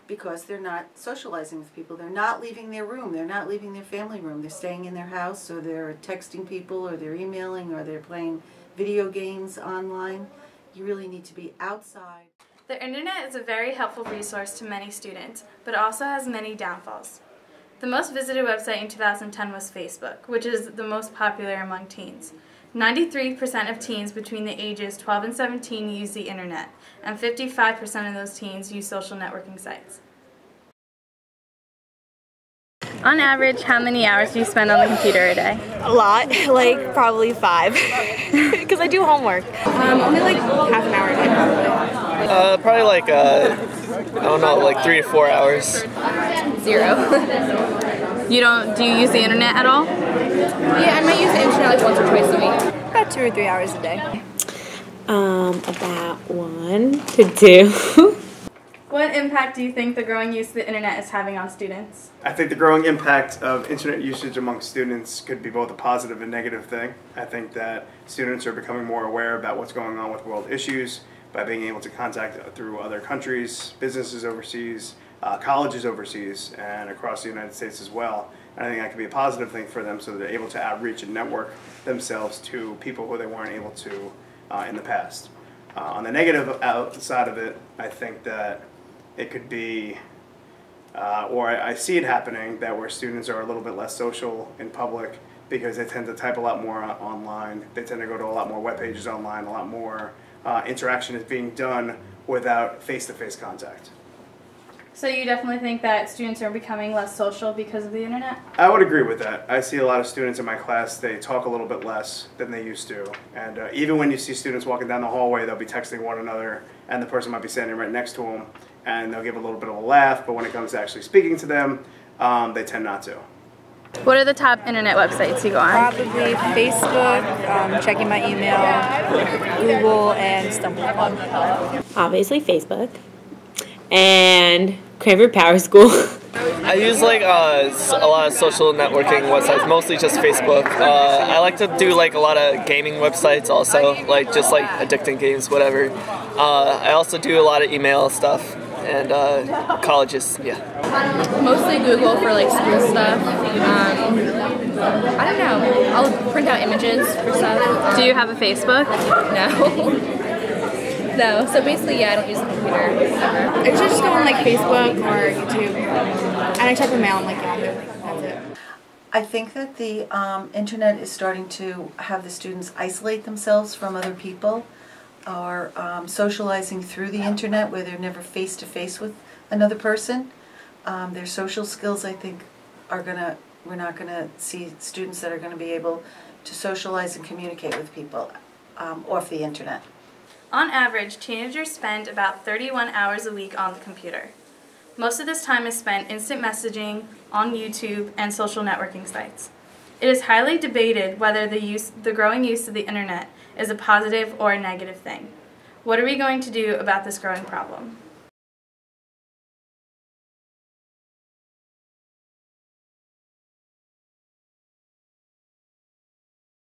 because they're not socializing with people. They're not leaving their room. They're not leaving their family room. They're staying in their house, or they're texting people, or they're emailing, or they're playing video games online. You really need to be outside. The internet is a very helpful resource to many students, but it also has many downfalls. The most visited website in 2010 was Facebook, which is the most popular among teens. 93% of teens between the ages 12 and 17 use the internet, and 55% of those teens use social networking sites. On average, how many hours do you spend on the computer a day? A lot, like probably 5, because I do homework. Only like half an hour a day, probably like, I don't know, like 3 to 4 hours. 0. Do you use the internet at all? Yeah, I might use the internet like once or twice a week. About 2 or 3 hours a day. About 1 to 2. What impact do you think the growing use of the internet is having on students? I think the growing impact of internet usage among students could be both a positive and negative thing. I think that students are becoming more aware about what's going on with world issues by being able to contact through other countries, businesses overseas, colleges overseas, and across the United States as well. And I think that could be a positive thing for them, so they're able to outreach and network themselves to people who they weren't able to in the past. On the negative side of it, I think that it could be, or I see it happening, that where students are a little bit less social in public because they tend to type a lot more online. They tend to go to a lot more web pages online, a lot more interaction is being done without face-to-face contact. So you definitely think that students are becoming less social because of the internet? I would agree with that. I see a lot of students in my class, they talk a little bit less than they used to. And even when you see students walking down the hallway, they'll be texting one another, and the person might be standing right next to them, and they'll give a little bit of a laugh, but when it comes to actually speaking to them, they tend not to. What are the top internet websites you go on? Probably Facebook, checking my email, Google, and StumbleUpon. Obviously Facebook. And Cranford Power School. I use like a lot of social networking websites, mostly just Facebook. I like to do like a lot of gaming websites also, like just like addicting games, whatever. I also do a lot of email stuff and colleges, yeah. Mostly Google for like school stuff. I don't know. I'll print out images for stuff. Do you have a Facebook? No. No, so basically, yeah, I don't use the computer ever. I just go on like Facebook or YouTube, and I check the mail on like Yahoo. That's it. I think that the internet is starting to have the students isolate themselves from other people, or socializing through the internet where they're never face-to-face with another person. Their social skills, I think, we're not gonna see students that are gonna be able to socialize and communicate with people off the internet. On average, teenagers spend about 31 hours a week on the computer. Most of this time is spent instant messaging, on YouTube, and social networking sites. It is highly debated whether the growing use of the internet is a positive or a negative thing. What are we going to do about this growing problem?